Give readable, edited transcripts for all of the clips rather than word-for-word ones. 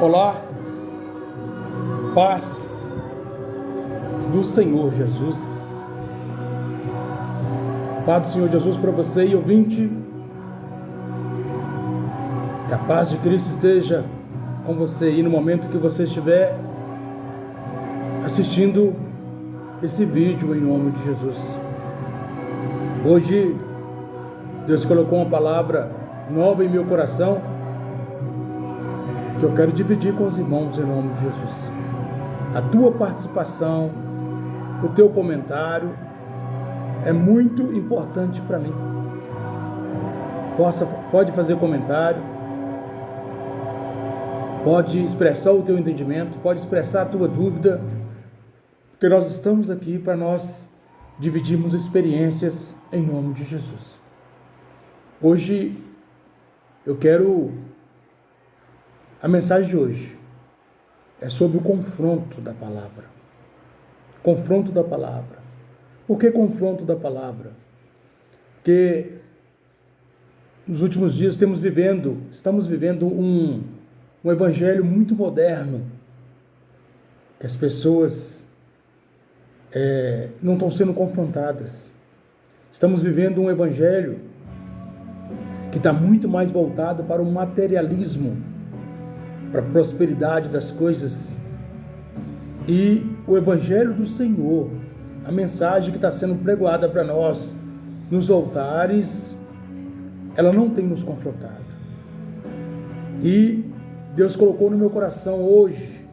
Olá, paz do Senhor Jesus. Paz do Senhor Jesus para você e ouvinte. Que a paz de Cristo esteja com você aí no momento que você estiver assistindo esse vídeo em nome de Jesus. Hoje, Deus colocou uma palavra nova em meu coração que eu quero dividir com os irmãos em nome de Jesus. A tua participação, o teu comentário é muito importante para mim. Pode fazer comentário, pode expressar o teu entendimento, pode expressar a tua dúvida, porque nós estamos aqui para nós dividirmos experiências em nome de Jesus. Hoje a mensagem de hoje é sobre o confronto da palavra. Confronto da palavra. Por que confronto da palavra? Porque nos últimos dias estamos vivendo um evangelho muito moderno, que as pessoas não estão sendo confrontadas. Estamos vivendo um evangelho que está muito mais voltado para o materialismo, para a prosperidade das coisas. E o evangelho do Senhor, a mensagem que está sendo pregoada para nós nos altares, ela não tem nos confrontado. E Deus colocou no meu coração hoje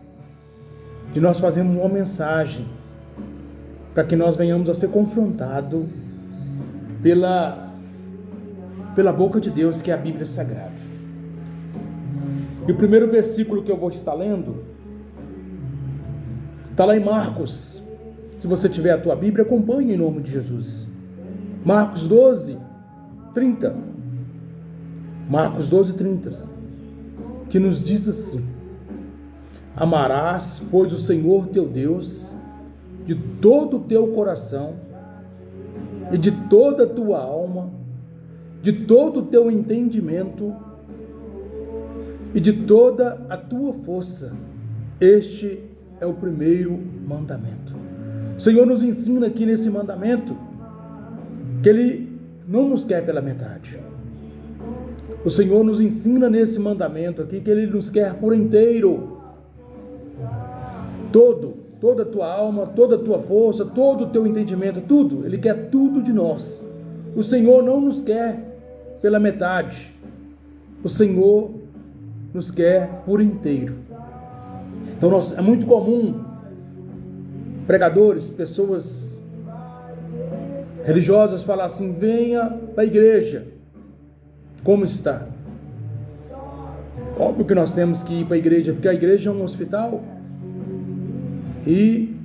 de nós fazermos uma mensagem para que nós venhamos a ser confrontados pela boca de Deus, que é a Bíblia Sagrada. E o primeiro versículo que eu vou estar lendo está lá em Marcos. Se você tiver a tua Bíblia, acompanhe em nome de Jesus. Marcos 12, 30. Marcos 12, 30. Que nos diz assim: amarás, pois, o Senhor teu Deus de todo o teu coração e de toda a tua alma, de todo o teu entendimento e de toda a tua força. Este é o primeiro mandamento. O Senhor nos ensina aqui nesse mandamento que Ele não nos quer pela metade. O Senhor nos ensina nesse mandamento aqui que Ele nos quer por inteiro. Toda a tua alma, toda a tua força, todo o teu entendimento, tudo. Ele quer tudo de nós. O Senhor não nos quer pela metade. O Senhor nos quer por inteiro. Então é muito comum pregadores, pessoas religiosas falar assim: venha para a igreja. Como está? Óbvio que nós temos que ir para a igreja, porque a igreja é um hospital e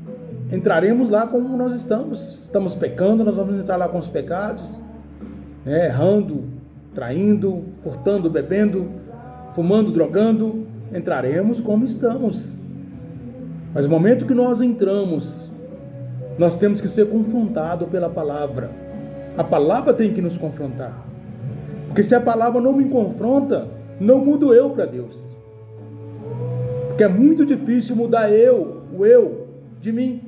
entraremos lá como nós estamos pecando, nós vamos entrar lá com os pecados, errando, traindo, furtando, bebendo, fumando, drogando, entraremos como estamos. Mas no momento que nós entramos, nós temos que ser confrontados pela palavra. A palavra tem que nos confrontar. Porque se a palavra não me confronta, não mudo eu para Deus. Porque é muito difícil mudar o eu de mim.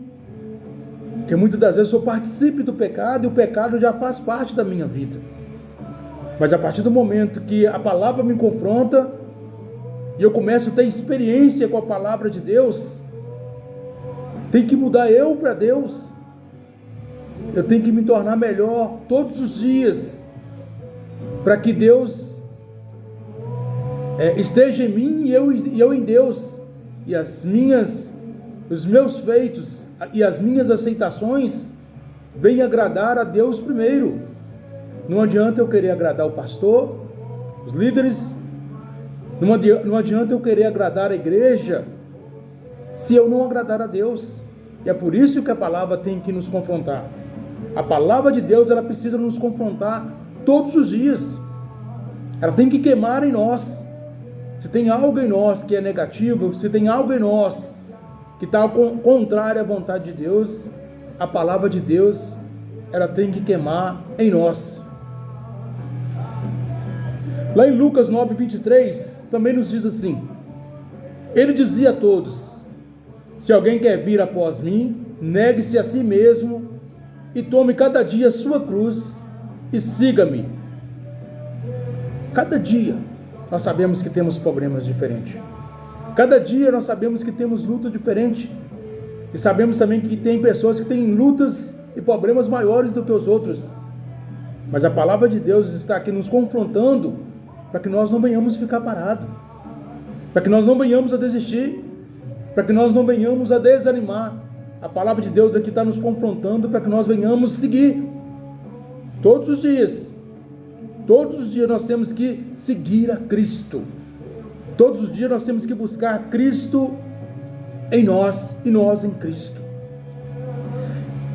Porque muitas das vezes eu participo do pecado e o pecado já faz parte da minha vida. Mas a partir do momento que a palavra me confronta e eu começo a ter experiência com a palavra de Deus, tem que mudar eu para Deus. Eu tenho que me tornar melhor todos os dias, para que Deus esteja em mim e eu em Deus. E os meus feitos e as minhas aceitações venham agradar a Deus primeiro. Não adianta eu querer agradar o pastor, os líderes, não adianta eu querer agradar a igreja, se eu não agradar a Deus. E é por isso que a palavra tem que nos confrontar. A palavra de Deus, ela precisa nos confrontar todos os dias. Ela tem que queimar em nós. Se tem algo em nós que é negativo, se tem algo em nós que está contrário à vontade de Deus, a palavra de Deus, ela tem que queimar em nós. Lá em Lucas 9:23, também nos diz assim: Ele dizia a todos: se alguém quer vir após mim, negue-se a si mesmo e tome cada dia a sua cruz e siga-me. Cada dia nós sabemos que temos problemas diferentes. Cada dia nós sabemos que temos luta diferente. E sabemos também que tem pessoas que têm lutas e problemas maiores do que os outros. Mas a palavra de Deus está aqui nos confrontando para que nós não venhamos ficar parados, para que nós não venhamos a desistir, para que nós não venhamos a desanimar. A palavra de Deus aqui está nos confrontando para que nós venhamos seguir. Todos os dias nós temos que seguir a Cristo. Todos os dias nós temos que buscar Cristo em nós e nós em Cristo.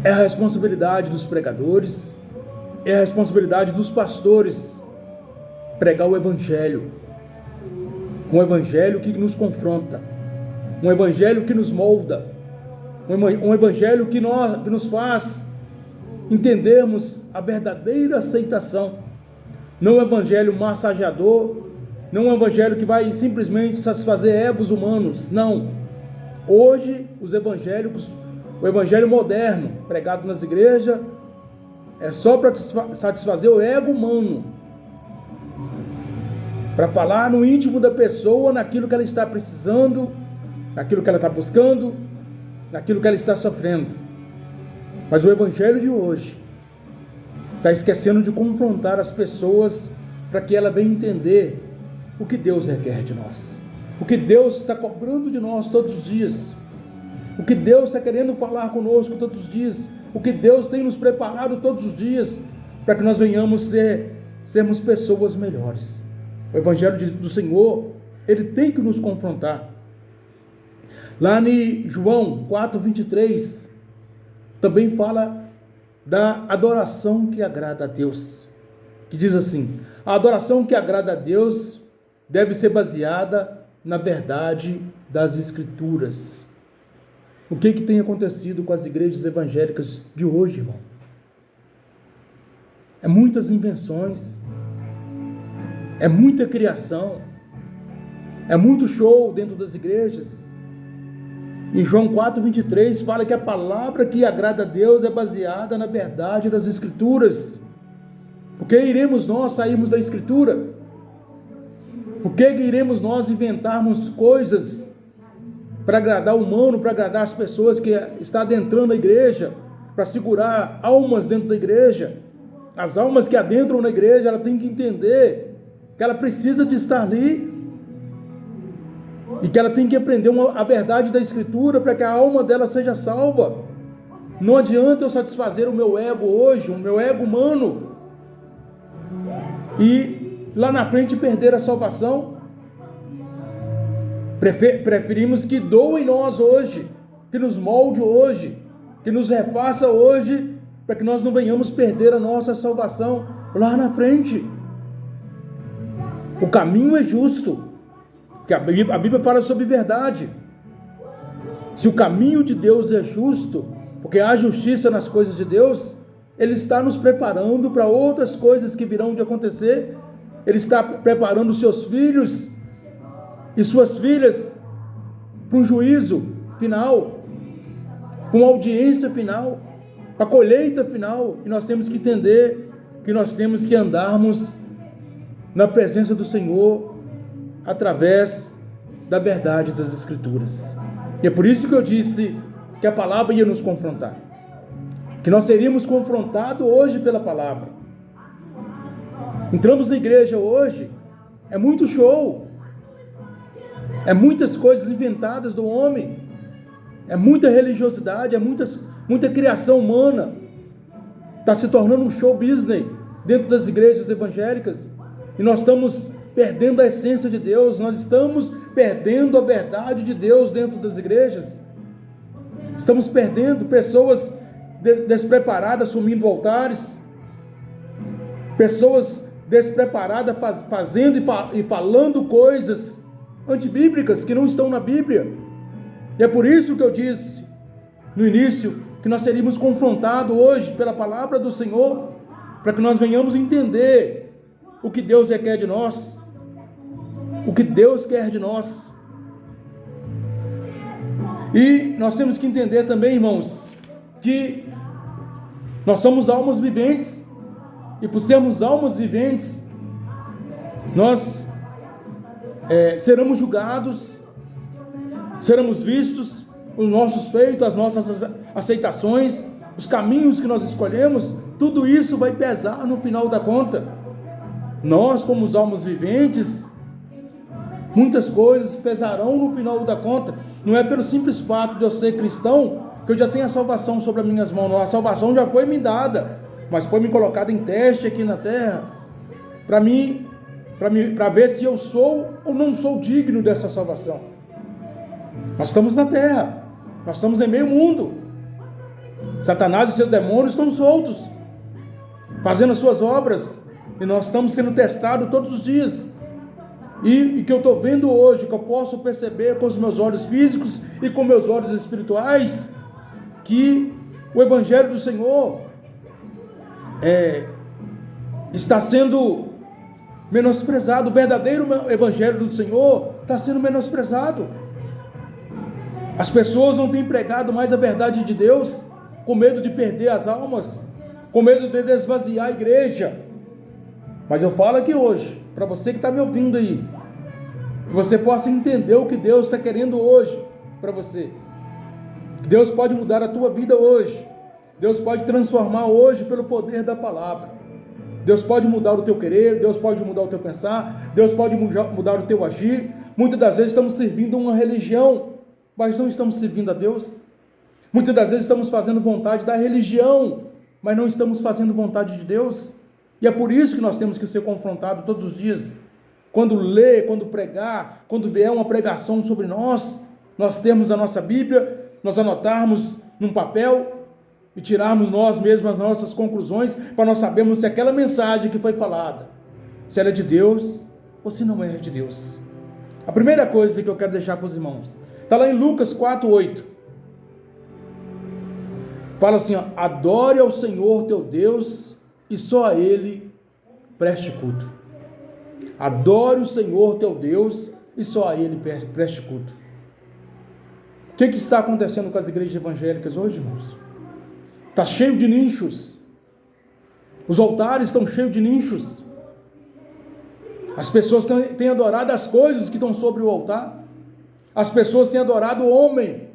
É a responsabilidade dos pregadores, é a responsabilidade dos pastores pregar o Evangelho. Um Evangelho que nos confronta, um Evangelho que nos molda, um Evangelho que nos faz entendermos a verdadeira aceitação. Não um Evangelho massageador, não um Evangelho que vai simplesmente satisfazer egos humanos, não. Hoje, os evangélicos, o Evangelho moderno, pregado nas igrejas, é só para satisfazer o ego humano, para falar no íntimo da pessoa, naquilo que ela está precisando, naquilo que ela está buscando, naquilo que ela está sofrendo. Mas o Evangelho de hoje está esquecendo de confrontar as pessoas para que ela venha entender o que Deus requer de nós, o que Deus está cobrando de nós todos os dias, o que Deus está querendo falar conosco todos os dias, o que Deus tem nos preparado todos os dias para que nós venhamos sermos pessoas melhores. O Evangelho do Senhor, ele tem que nos confrontar. Lá em João 4:23, também fala da adoração que agrada a Deus, que diz assim: a adoração que agrada a Deus deve ser baseada na verdade das Escrituras. O que tem acontecido com as igrejas evangélicas de hoje, irmão? É muitas invenções, é muita criação, é muito show dentro das igrejas. Em João 4:23 fala que a palavra que agrada a Deus é baseada na verdade das Escrituras. Por que iremos nós sairmos da Escritura? Por que iremos nós inventarmos coisas para agradar o humano, para agradar as pessoas que estão adentrando a igreja, para segurar almas dentro da igreja? As almas que adentram na igreja, ela tem que entender que ela precisa de estar ali e que ela tem que aprender a verdade da Escritura para que a alma dela seja salva. Não adianta eu satisfazer o meu ego hoje, o meu ego humano, e lá na frente perder a salvação. Preferimos que doe em nós hoje, que nos molde hoje, que nos refaça hoje, para que nós não venhamos perder a nossa salvação lá na frente. O caminho é justo, porque a Bíblia fala sobre verdade. Se o caminho de Deus é justo, porque há justiça nas coisas de Deus, Ele está nos preparando para outras coisas que virão de acontecer. Ele está preparando seus filhos e suas filhas para um juízo final, para uma audiência final, para a colheita final. E nós temos que entender que nós temos que andarmos na presença do Senhor através da verdade das Escrituras. E é por isso que eu disse que a palavra ia nos confrontar, que nós seríamos confrontados hoje pela palavra. Entramos na igreja hoje, é muito show, é muitas coisas inventadas do homem, é muita religiosidade, é muita criação humana. Está se tornando um show business dentro das igrejas evangélicas, e nós estamos perdendo a essência de Deus, nós estamos perdendo a verdade de Deus dentro das igrejas. Estamos perdendo pessoas despreparadas assumindo altares, pessoas despreparadas fazendo e falando coisas antibíblicas que não estão na Bíblia. E é por isso que eu disse no início que nós seríamos confrontados hoje pela palavra do Senhor, para que nós venhamos entender o que Deus requer de nós, o que Deus quer de nós. E nós temos que entender também, irmãos, que nós somos almas viventes, e por sermos almas viventes, nós seremos julgados, seremos vistos, os nossos feitos, as nossas aceitações, os caminhos que nós escolhemos, tudo isso vai pesar no final da conta. Nós, como os almas viventes, muitas coisas pesarão no final da conta. Não é pelo simples fato de eu ser cristão que eu já tenho a salvação sobre as minhas mãos. A salvação já foi me dada, mas foi me colocada em teste aqui na terra, para ver se eu sou ou não sou digno dessa salvação. Nós estamos na terra, nós estamos em meio mundo. Satanás e seus demônios estão soltos, fazendo as suas obras, e nós estamos sendo testados todos os dias. E que eu estou vendo hoje, que eu posso perceber com os meus olhos físicos e com meus olhos espirituais, que o Evangelho do Senhor está sendo menosprezado. O verdadeiro Evangelho do Senhor está sendo menosprezado. As pessoas não têm pregado mais a verdade de Deus, com medo de perder as almas, com medo de desvaziar a igreja. Mas eu falo aqui hoje, para você que está me ouvindo aí, que você possa entender o que Deus está querendo hoje para você. Que Deus pode mudar a tua vida hoje. Deus pode transformar hoje pelo poder da palavra. Deus pode mudar o teu querer, Deus pode mudar o teu pensar, Deus pode mudar o teu agir. Muitas das vezes estamos servindo uma religião, mas não estamos servindo a Deus. Muitas das vezes estamos fazendo vontade da religião, mas não estamos fazendo vontade de Deus. E é por isso que nós temos que ser confrontados todos os dias. Quando ler, quando pregar, quando vier uma pregação sobre nós termos a nossa Bíblia, nós anotarmos num papel e tirarmos nós mesmos as nossas conclusões, para nós sabermos se aquela mensagem que foi falada, se ela é de Deus ou se não é de Deus. A primeira coisa que eu quero deixar para os irmãos, está lá em Lucas 4:8. Fala assim, ó: adore ao Senhor teu Deus e só a Ele preste culto. Adore o Senhor teu Deus e só a Ele preste culto. O que está acontecendo com as igrejas evangélicas hoje, irmãos? Está cheio de nichos. Os altares estão cheios de nichos. As pessoas têm adorado as coisas que estão sobre o altar. As pessoas têm adorado o homem,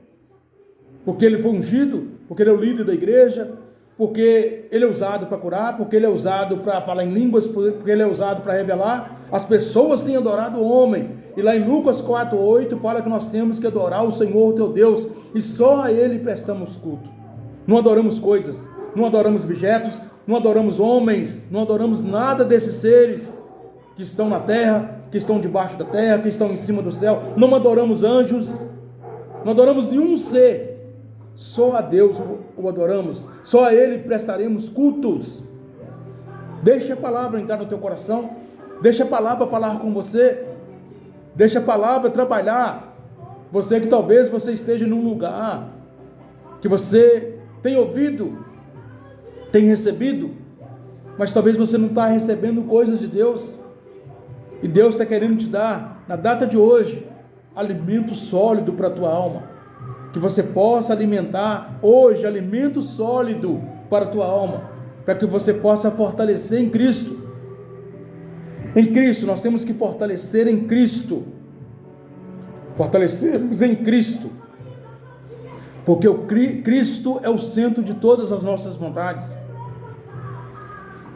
porque ele foi ungido, porque ele é o líder da igreja, porque ele é usado para curar, porque ele é usado para falar em línguas, porque ele é usado para revelar. As pessoas têm adorado o homem. E lá em Lucas 4:8 fala que nós temos que adorar o Senhor teu Deus, e só a Ele prestamos culto. Não adoramos coisas, não adoramos objetos, não adoramos homens, não adoramos nada desses seres que estão na terra, que estão debaixo da terra, que estão em cima do céu. Não adoramos anjos, não adoramos nenhum ser. Só a Deus o adoramos, só a Ele prestaremos cultos. Deixa a palavra entrar no teu coração, deixa a palavra falar com você, deixa a palavra trabalhar. Você que talvez você esteja num lugar que você tem ouvido, tem recebido, mas talvez você não está recebendo coisas de Deus, e Deus está querendo te dar, na data de hoje, alimento sólido para a tua alma. Que você possa alimentar hoje alimento sólido para a tua alma, para que você possa fortalecer em Cristo. Em Cristo, nós temos que fortalecer em Cristo. Fortalecermos em Cristo. Porque o Cristo é o centro de todas as nossas vontades.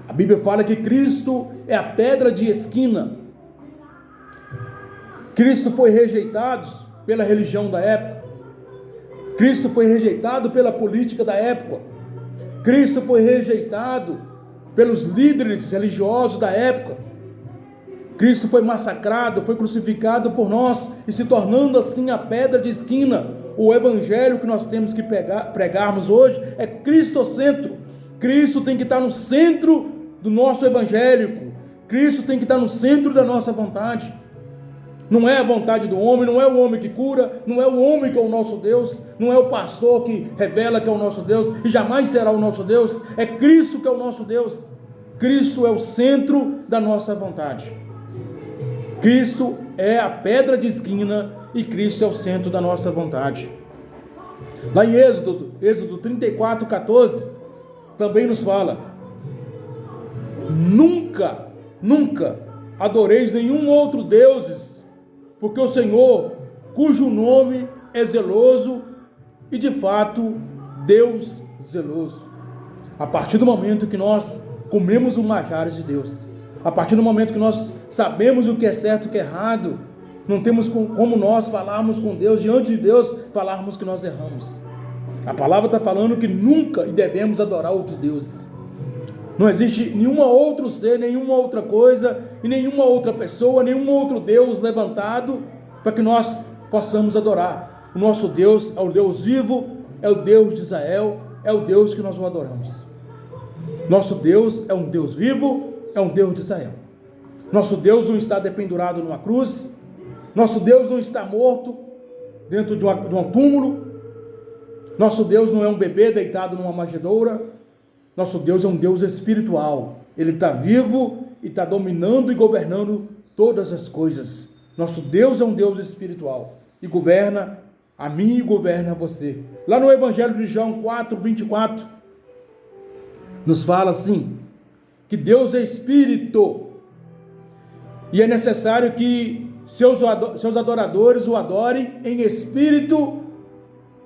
A Bíblia fala que Cristo é a pedra de esquina. Cristo foi rejeitado pela religião da época. Cristo foi rejeitado pela política da época. Cristo foi rejeitado pelos líderes religiosos da época. Cristo foi massacrado, foi crucificado por nós, e se tornando assim a pedra de esquina. O evangelho que nós temos que pregarmos hoje é cristocentro. Cristo tem que estar no centro do nosso evangélico. Cristo tem que estar no centro da nossa vontade. Não é a vontade do homem, não é o homem que cura, não é o homem que é o nosso Deus, não é o pastor que revela que é o nosso Deus, e jamais será o nosso Deus. É Cristo que é o nosso Deus. Cristo é o centro da nossa vontade. Cristo é a pedra de esquina, e Cristo é o centro da nossa vontade. Lá em Êxodo 34:14, também nos fala: nunca adoreis nenhum outro deuses, porque o Senhor, cujo nome é zeloso e de fato Deus zeloso. A partir do momento que nós comemos o manjares de Deus, a partir do momento que nós sabemos o que é certo e o que é errado, não temos como nós falarmos com Deus, diante de Deus, falarmos que nós erramos. A palavra está falando que nunca devemos adorar outro Deus. Não existe nenhum outro ser, nenhuma outra coisa, e nenhuma outra pessoa, nenhum outro Deus levantado para que nós possamos adorar. O nosso Deus é o Deus vivo, é o Deus de Israel, é o Deus que nós o adoramos. Nosso Deus é um Deus vivo, é um Deus de Israel. Nosso Deus não está dependurado numa cruz, nosso Deus não está morto dentro de um túmulo, nosso Deus não é um bebê deitado numa manjedoura, nosso Deus é um Deus espiritual, Ele está vivo e está dominando e governando todas as coisas. Nosso Deus é um Deus espiritual e governa a mim e governa a você. Lá no Evangelho de João 4:24, nos fala assim, que Deus é Espírito, e é necessário que seus adoradores o adorem em Espírito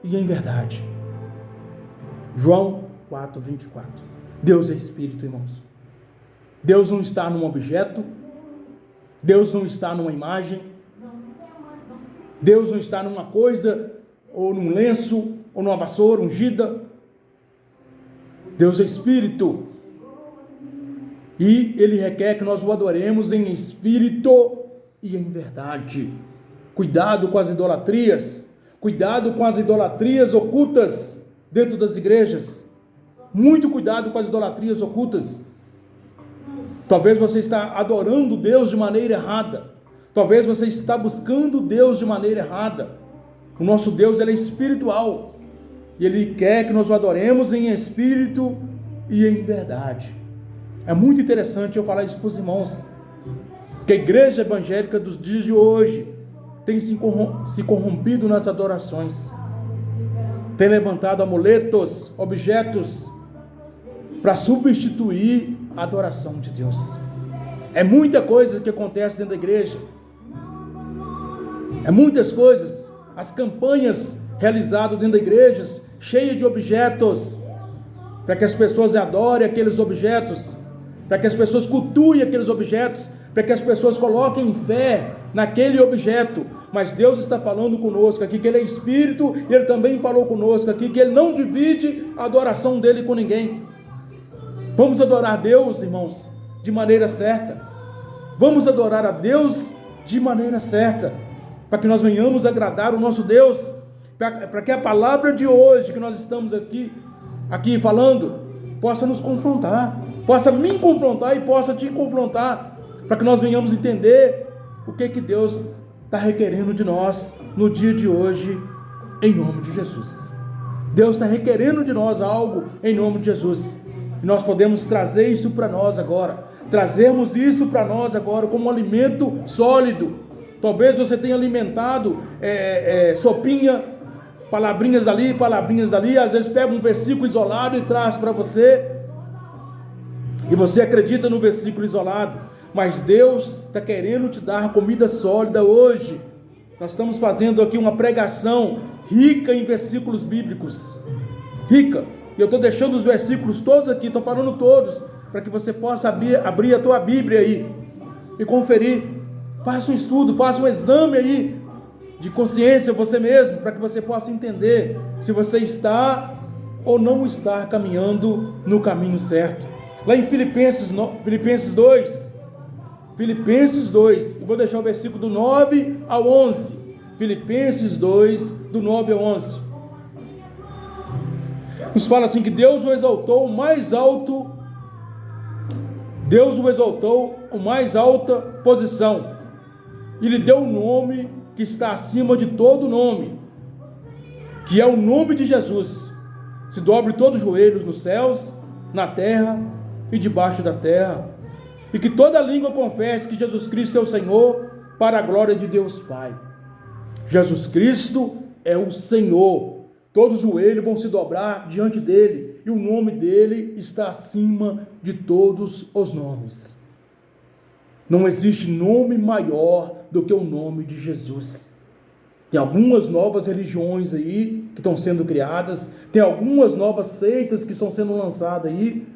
e em verdade. João 4:24. Deus é Espírito, irmãos. Deus não está num objeto, Deus não está numa imagem, Deus não está numa coisa, ou num lenço, ou numa vassoura ungida. Deus é Espírito, e Ele requer que nós o adoremos em Espírito e em verdade. Cuidado com as idolatrias, cuidado com as idolatrias ocultas dentro das igrejas, muito cuidado com as idolatrias ocultas. Talvez você está adorando Deus de maneira errada, talvez você está buscando Deus de maneira errada. O nosso Deus, Ele é espiritual, e Ele quer que nós o adoremos em espírito e em verdade. É muito interessante eu falar isso para os irmãos, que a igreja evangélica dos dias de hoje tem se corrompido nas adorações, tem levantado amuletos, objetos, para substituir a adoração de Deus. É muita coisa que acontece dentro da igreja, é muitas coisas, as campanhas realizadas dentro da igreja, cheias de objetos, para que as pessoas adorem aqueles objetos, para que as pessoas cultuem aqueles objetos, para que as pessoas coloquem fé naquele objeto. Mas Deus está falando conosco aqui, que Ele é Espírito, e Ele também falou conosco aqui, que Ele não divide a adoração dEle com ninguém. Vamos adorar Deus, irmãos, de maneira certa. Vamos adorar a Deus de maneira certa, para que nós venhamos agradar o nosso Deus, para que a palavra de hoje que nós estamos aqui falando, possa nos confrontar, possa me confrontar e possa te confrontar, para que nós venhamos entender o que Deus está requerendo de nós no dia de hoje, em nome de Jesus. Deus está requerendo de nós algo em nome de Jesus, e nós podemos trazer isso para nós agora, trazermos isso para nós agora como um alimento sólido. Talvez você tenha alimentado sopinha, palavrinhas ali, às vezes pega um versículo isolado e traz para você, e você acredita no versículo isolado, mas Deus está querendo te dar comida sólida hoje. Nós estamos fazendo aqui uma pregação rica em versículos bíblicos, rica, e eu estou deixando os versículos todos aqui, estou falando todos, para que você possa abrir a tua Bíblia aí, e conferir, faça um estudo, faça um exame aí, de consciência você mesmo, para que você possa entender, se você está ou não está caminhando no caminho certo. Lá em Filipenses 2, eu vou deixar o versículo do 9 ao 11, Filipenses 2, do 9 ao 11, nos fala assim, que Deus o exaltou o mais alta posição, e lhe deu um nome que está acima de todo nome, que é o nome de Jesus. Se dobre todos os joelhos nos céus, na terra e debaixo da terra, e que toda língua confesse que Jesus Cristo é o Senhor, para a glória de Deus Pai. Jesus Cristo é o Senhor, Todo joelho vão se dobrar diante dele, e o nome dele está acima de todos os nomes. Não existe nome maior do que o nome de Jesus. Tem algumas novas religiões aí que estão sendo criadas, tem algumas novas seitas que estão sendo lançadas aí,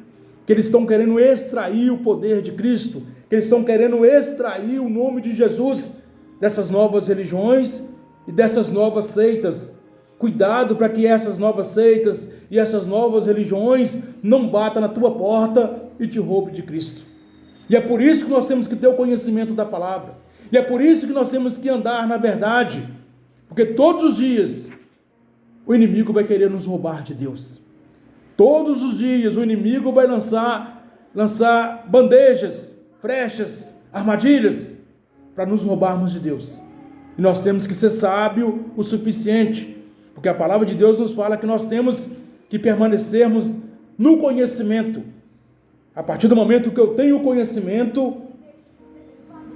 que eles estão querendo extrair o poder de Cristo, que eles estão querendo extrair o nome de Jesus dessas novas religiões e dessas novas seitas. Cuidado para que essas novas seitas e essas novas religiões não batam na tua porta e te roubem de Cristo. E é por isso que nós temos que ter o conhecimento da palavra. E é por isso que nós temos que andar na verdade. Porque todos os dias o inimigo vai querer nos roubar de Deus. Todos os dias o inimigo vai lançar bandejas, frechas, armadilhas para nos roubarmos de Deus. E nós temos que ser sábio o suficiente, porque a palavra de Deus nos fala que nós temos que permanecermos no conhecimento. A partir do momento que eu tenho conhecimento,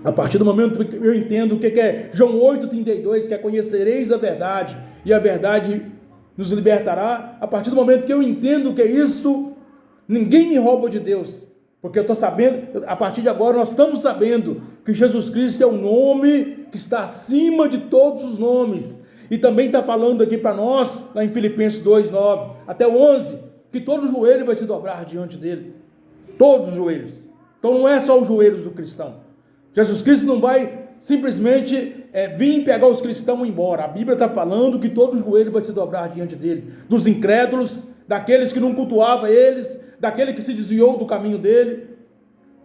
a partir do momento que eu entendo o que é João 8,32, que é conhecereis a verdade, e a verdade nos libertará, a partir do momento que eu entendo o que é isso, ninguém me rouba de Deus, porque eu estou sabendo, a partir de agora nós estamos sabendo que Jesus Cristo é o nome que está acima de todos os nomes, e também está falando aqui para nós, lá em Filipenses 2,9 até o 11, que todo joelho vai se dobrar diante dele, todos os joelhos. Então não é só os joelhos do cristão. Jesus Cristo não vai simplesmente vir pegar os cristãos e ir embora. A Bíblia está falando que todo joelho vai se dobrar diante dele, dos incrédulos, daqueles que não cultuavam eles, daquele que se desviou do caminho dele,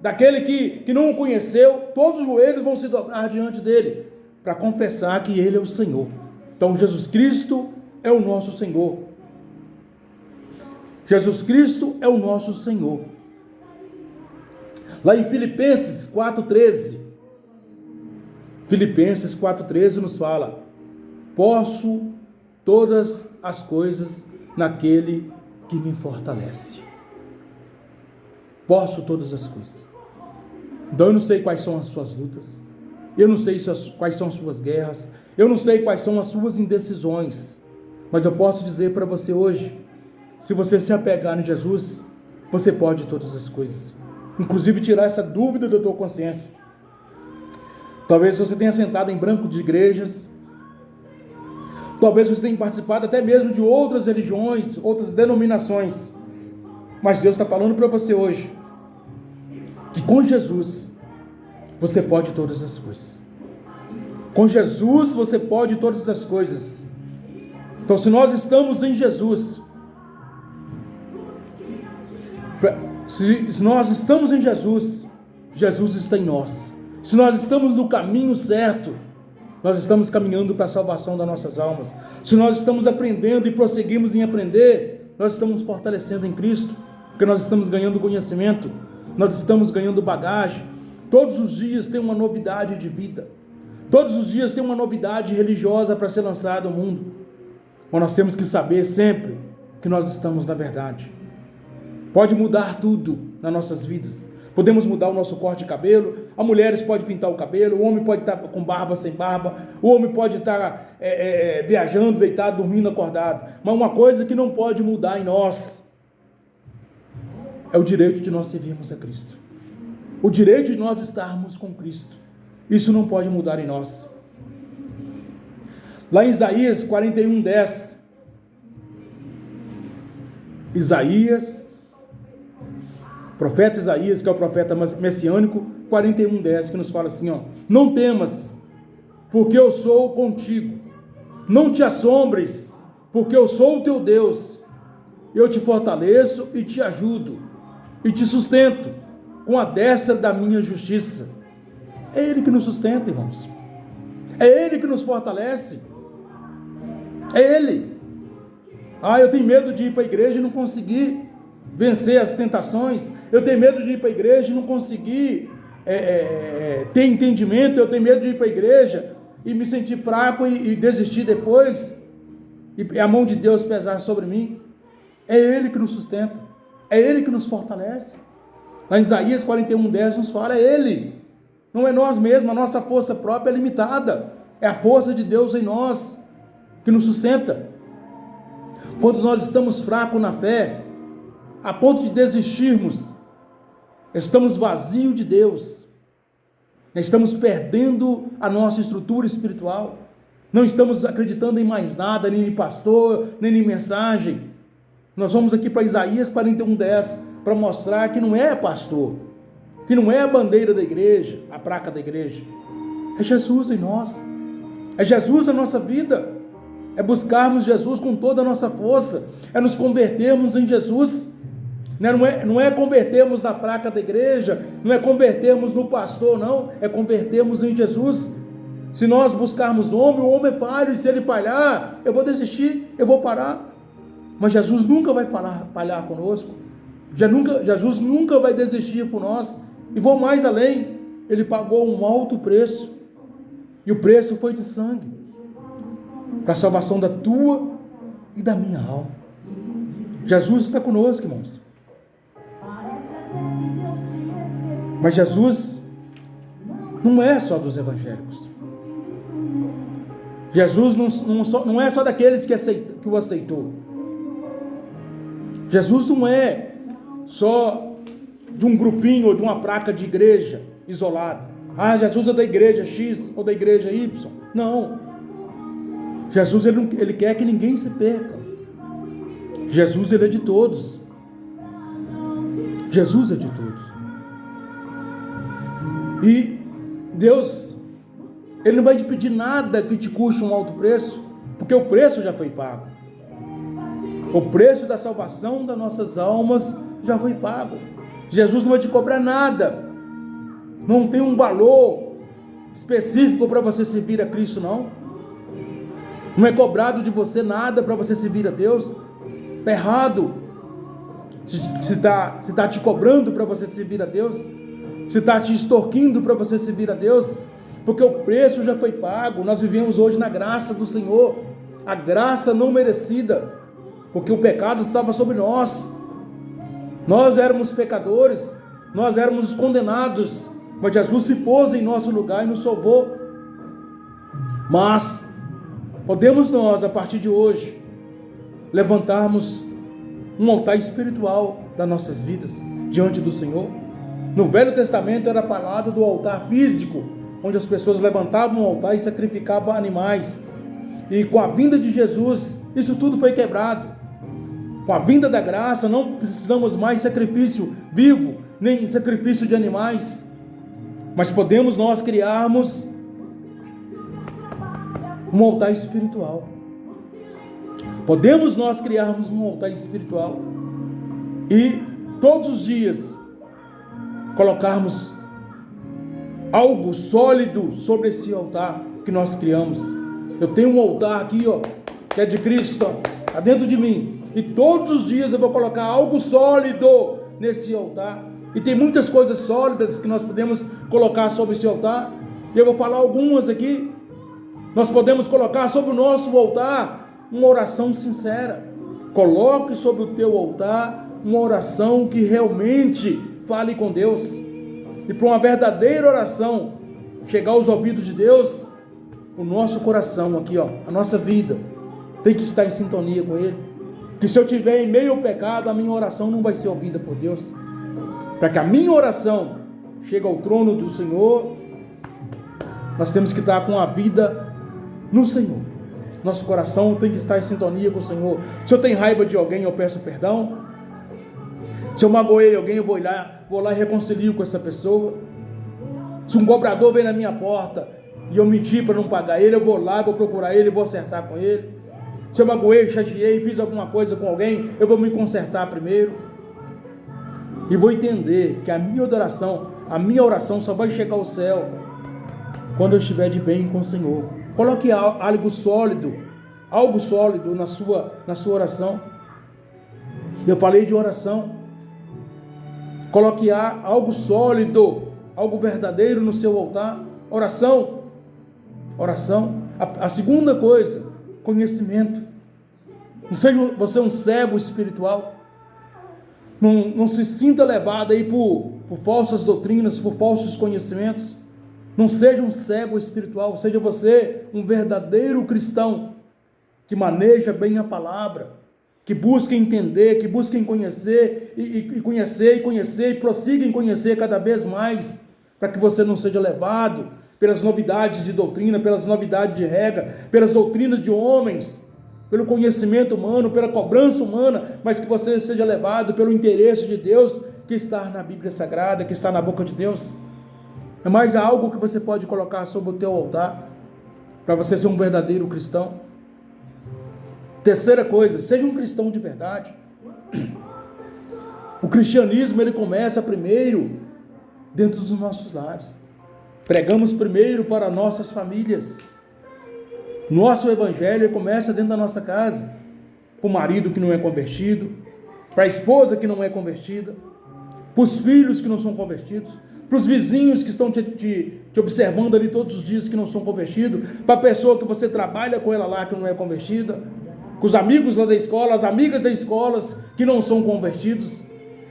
daquele que não o conheceu, todos os joelhos vão se dobrar diante dele, para confessar que ele é o Senhor. Então Jesus Cristo é o nosso Senhor. Jesus Cristo é o nosso Senhor. Lá em Filipenses 4,13, Filipenses 4,13 nos fala: posso todas as coisas naquele que me fortalece. Posso todas as coisas. Então eu não sei quais são as suas lutas, eu não sei quais são as suas guerras, eu não sei quais são as suas indecisões, mas eu posso dizer para você hoje, se você se apegar em Jesus, você pode todas as coisas, inclusive tirar essa dúvida da tua consciência. Talvez você tenha sentado em banco de igrejas, talvez você tenha participado até mesmo de outras religiões, outras denominações, mas Deus está falando para você hoje, que com Jesus, você pode todas as coisas. Com Jesus, você pode todas as coisas. Então, se nós estamos em Jesus, se nós estamos em Jesus, Jesus está em nós. Se nós estamos no caminho certo, nós estamos caminhando para a salvação das nossas almas. Se nós estamos aprendendo e prosseguimos em aprender, nós estamos fortalecendo em Cristo, porque nós estamos ganhando conhecimento, nós estamos ganhando bagagem. Todos os dias tem uma novidade de vida. Todos os dias tem uma novidade religiosa para ser lançada ao mundo. Mas nós temos que saber sempre que nós estamos na verdade. Pode mudar tudo nas nossas vidas. Podemos mudar o nosso corte de cabelo, as mulheres podem pintar o cabelo, o homem pode estar com barba, sem barba, o homem pode estar viajando, deitado, dormindo, acordado. Mas uma coisa que não pode mudar em nós é o direito de nós servirmos a Cristo. O direito de nós estarmos com Cristo. Isso não pode mudar em nós. Lá em Isaías 41:10, profeta Isaías, que é o profeta messiânico, 41:10, que nos fala assim, não temas, porque eu sou contigo, não te assombres, porque eu sou o teu Deus, eu te fortaleço e te ajudo, e te sustento, com a destra da minha justiça. É Ele que nos sustenta, irmãos, é Ele que nos fortalece, é Ele. Eu tenho medo de ir para a igreja e não conseguir vencer as tentações, eu tenho medo de ir para a igreja e não conseguir ter entendimento, eu tenho medo de ir para a igreja e me sentir fraco e desistir depois, e a mão de Deus pesar sobre mim. É Ele que nos sustenta, é Ele que nos fortalece. Lá em Isaías 41:10 nos fala, é Ele, não é nós mesmos, a nossa força própria é limitada, é a força de Deus em nós que nos sustenta. Quando nós estamos fracos na fé, a ponto de desistirmos, estamos vazios de Deus, estamos perdendo a nossa estrutura espiritual, não estamos acreditando em mais nada, nem em pastor, nem em mensagem. Nós vamos aqui para Isaías 41:10, para mostrar que não é pastor, que não é a bandeira da igreja, a placa da igreja, é Jesus em nós, é Jesus na nossa vida, é buscarmos Jesus com toda a nossa força, é nos convertermos em Jesus. Não é convertermos na placa da igreja, não é convertermos no pastor, não, é convertermos em Jesus. Se nós buscarmos o homem é falho, e se ele falhar, eu vou desistir, eu vou parar. Mas Jesus nunca vai falhar conosco, Jesus nunca vai desistir por nós, e vou mais além, ele pagou um alto preço, e o preço foi de sangue, para a salvação da tua e da minha alma. Jesus está conosco, irmãos. Mas Jesus não é só dos evangélicos. Jesus não é só daqueles que o aceitou. Jesus não é só de um grupinho ou de uma placa de igreja isolada. Jesus é da igreja X ou da igreja Y. Não. Jesus ele quer que ninguém se perca. Jesus ele é de todos. Jesus é de todos. E Deus, ele não vai te pedir nada que te custe um alto preço, porque o preço já foi pago. O preço da salvação das nossas almas já foi pago. Jesus não vai te cobrar nada. Não tem um valor específico para você servir a Cristo, não. Não é cobrado de você nada para você servir a Deus. Está errado. Se está te cobrando para você servir a Deus, se está te extorquindo para você servir a Deus, porque o preço já foi pago. Nós vivemos hoje na graça do Senhor, a graça não merecida, porque o pecado estava sobre nós. Nós éramos pecadores, nós éramos condenados, mas Jesus se pôs em nosso lugar e nos salvou. Mas podemos nós, a partir de hoje, levantarmos um altar espiritual das nossas vidas diante do Senhor. No Velho Testamento era falado do altar físico, onde as pessoas levantavam um altar e sacrificavam animais. E com a vinda de Jesus, isso tudo foi quebrado. Com a vinda da graça, não precisamos mais sacrifício vivo, nem sacrifício de animais, mas podemos nós criarmos um altar espiritual. Podemos nós criarmos um altar espiritual e todos os dias colocarmos algo sólido sobre esse altar que nós criamos. Eu tenho um altar aqui, que é de Cristo, está dentro de mim, e todos os dias eu vou colocar algo sólido nesse altar. E tem muitas coisas sólidas que nós podemos colocar sobre esse altar, e eu vou falar algumas aqui. Nós podemos colocar sobre o nosso altar uma oração sincera. Coloque sobre o teu altar uma oração que realmente fale com Deus. E para uma verdadeira oração chegar aos ouvidos de Deus, o nosso coração aqui, a nossa vida tem que estar em sintonia com Ele. Que se eu estiver em meio ao pecado, a minha oração não vai ser ouvida por Deus. Para que a minha oração chegue ao trono do Senhor, nós temos que estar com a vida no Senhor. Nosso coração tem que estar em sintonia com o Senhor. Se eu tenho raiva de alguém, eu peço perdão. Se eu magoei alguém, eu vou lá e reconcilio com essa pessoa. Se um cobrador vem na minha porta e eu menti para não pagar ele, eu vou lá, vou procurar ele, vou acertar com ele. Se eu magoei, chateei, fiz alguma coisa com alguém, eu vou me consertar primeiro. E vou entender que a minha oração só vai chegar ao céu quando eu estiver de bem com o Senhor. Coloque algo sólido na sua oração. Eu falei de oração. Coloque algo sólido, algo verdadeiro no seu altar. Oração. A segunda coisa, conhecimento. Não seja você um cego espiritual. Não se sinta levado aí por falsas doutrinas, por falsos conhecimentos. Não seja um cego espiritual, seja você um verdadeiro cristão que maneja bem a palavra, que busquem entender, que busquem conhecer, e conhecer, e prossigam em conhecer cada vez mais, para que você não seja levado pelas novidades de doutrina, pelas novidades de regra, pelas doutrinas de homens, pelo conhecimento humano, pela cobrança humana, mas que você seja levado pelo interesse de Deus, que está na Bíblia Sagrada, que está na boca de Deus. É mais algo que você pode colocar sobre o teu altar, para você ser um verdadeiro cristão. Terceira coisa, seja um cristão de verdade. O cristianismo, ele começa primeiro dentro dos nossos lares. Pregamos primeiro para nossas famílias. Nosso evangelho começa dentro da nossa casa. Para o marido que não é convertido, para a esposa que não é convertida, para os filhos que não são convertidos, para os vizinhos que estão te observando ali todos os dias que não são convertidos, para a pessoa que você trabalha com ela lá que não é convertida, com os amigos lá da escola, as amigas das escolas que não são convertidos.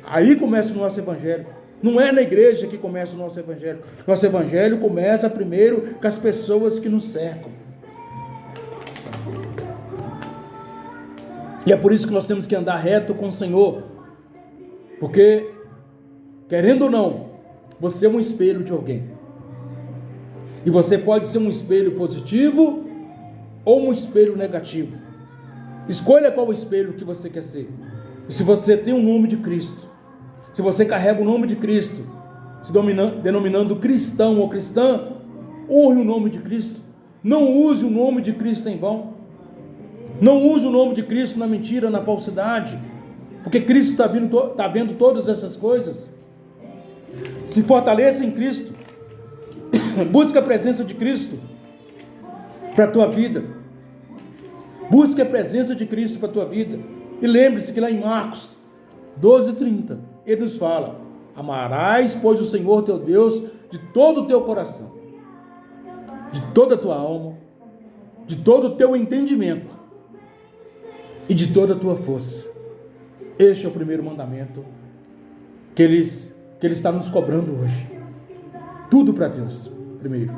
Aí começa o nosso evangelho. Não é na igreja que começa o nosso evangelho. Nosso evangelho começa primeiro com as pessoas que nos cercam. E é por isso que nós temos que andar reto com o Senhor. Porque, querendo ou não, você é um espelho de alguém. E você pode ser um espelho positivo ou um espelho negativo. Escolha qual espelho que você quer ser. E se você tem o nome de Cristo, se você carrega o nome de Cristo, se denominando cristão ou cristã, honre o nome de Cristo. Não use o nome de Cristo em vão. Não use o nome de Cristo na mentira, na falsidade, porque Cristo está vendo todas essas coisas. Se fortaleça em Cristo. Busque a presença de Cristo para a tua vida. Busque a presença de Cristo para a tua vida. E lembre-se que lá em Marcos 12:30, ele nos fala: amarás, pois, o Senhor teu Deus de todo o teu coração, de toda a tua alma, de todo o teu entendimento e de toda a tua força. Este é o primeiro mandamento que ele está nos cobrando hoje. Tudo para Deus, primeiro.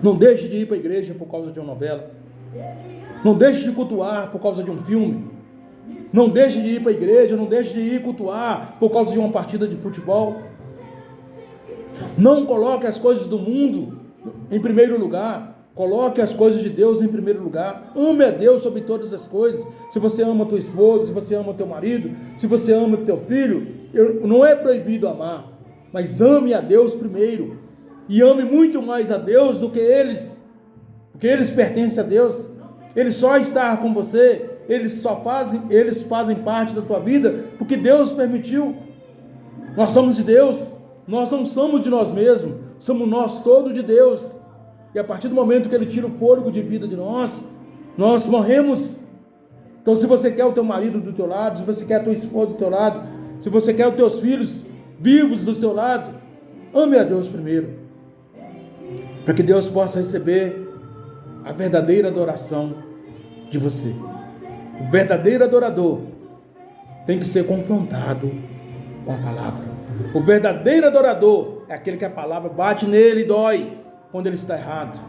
Não deixe de ir para a igreja por causa de uma novela. Não deixe de cultuar por causa de um filme. Não deixe de ir para a igreja, não deixe de ir cultuar por causa de uma partida de futebol. Não coloque as coisas do mundo em primeiro lugar. Coloque as coisas de Deus em primeiro lugar. Ame a Deus sobre todas as coisas. Se você ama a tua esposa, se você ama o teu marido, se você ama o teu filho, não é proibido amar, mas ame a Deus primeiro. E ame muito mais a Deus do que eles, porque eles pertencem a Deus. Eles só estão com você, eles fazem parte da tua vida porque Deus permitiu. Nós somos de Deus, nós não somos de nós mesmos, somos nós todos de Deus. E a partir do momento que Ele tira o fôlego de vida de nós, nós morremos. Então, se você quer o teu marido do teu lado, se você quer a tua esposa do teu lado, se você quer os teus filhos vivos do seu lado, ame a Deus primeiro, para que Deus possa receber a verdadeira adoração de você. O verdadeiro adorador tem que ser confrontado com a palavra. O verdadeiro adorador é aquele que a palavra bate nele e dói quando ele está errado.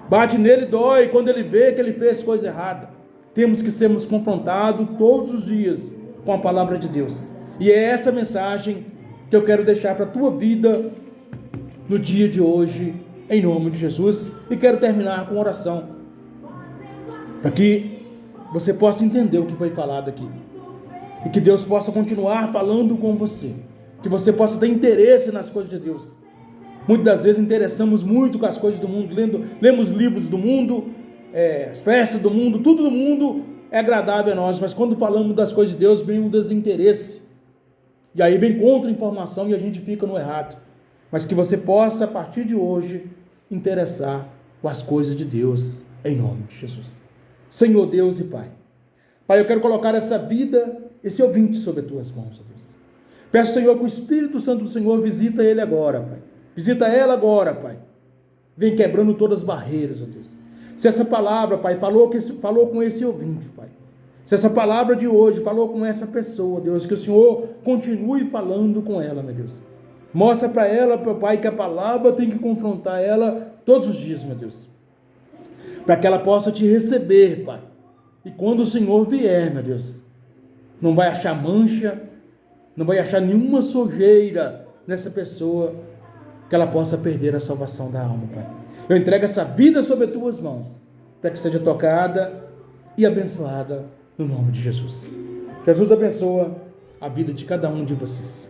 Bate nele e dói quando ele vê que ele fez coisa errada. Temos que sermos confrontados todos os dias com a palavra de Deus. E é essa mensagem que eu quero deixar para a tua vida no dia de hoje, em nome de Jesus. E quero terminar com oração, para que você possa entender o que foi falado aqui. E que Deus possa continuar falando com você. Que você possa ter interesse nas coisas de Deus. Muitas das vezes interessamos muito com as coisas do mundo, lemos livros do mundo, festas do mundo, tudo do mundo é agradável a nós, mas quando falamos das coisas de Deus, vem um desinteresse. E aí vem contra-informação e a gente fica no errado. Mas que você possa, a partir de hoje, interessar com as coisas de Deus, em nome de Jesus. Senhor Deus e Pai. Pai, eu quero colocar essa vida, esse ouvinte sobre as tuas mãos, ó Deus. Peço, Senhor, que o Espírito Santo do Senhor visita ele agora, Pai. Visita ela agora, Pai. Vem quebrando todas as barreiras, ó Deus. Se essa palavra, Pai, falou com esse ouvinte, Pai. Se essa palavra de hoje falou com essa pessoa, Deus, que o Senhor continue falando com ela, meu Deus. Mostra para ela, Pai, que a palavra tem que confrontar ela todos os dias, meu Deus. Para que ela possa te receber, Pai. E quando o Senhor vier, meu Deus, não vai achar mancha, não vai achar nenhuma sujeira nessa pessoa, que ela possa perder a salvação da alma, Pai. Eu entrego essa vida sobre as tuas mãos, para que seja tocada e abençoada no nome de Jesus. Jesus abençoa a vida de cada um de vocês.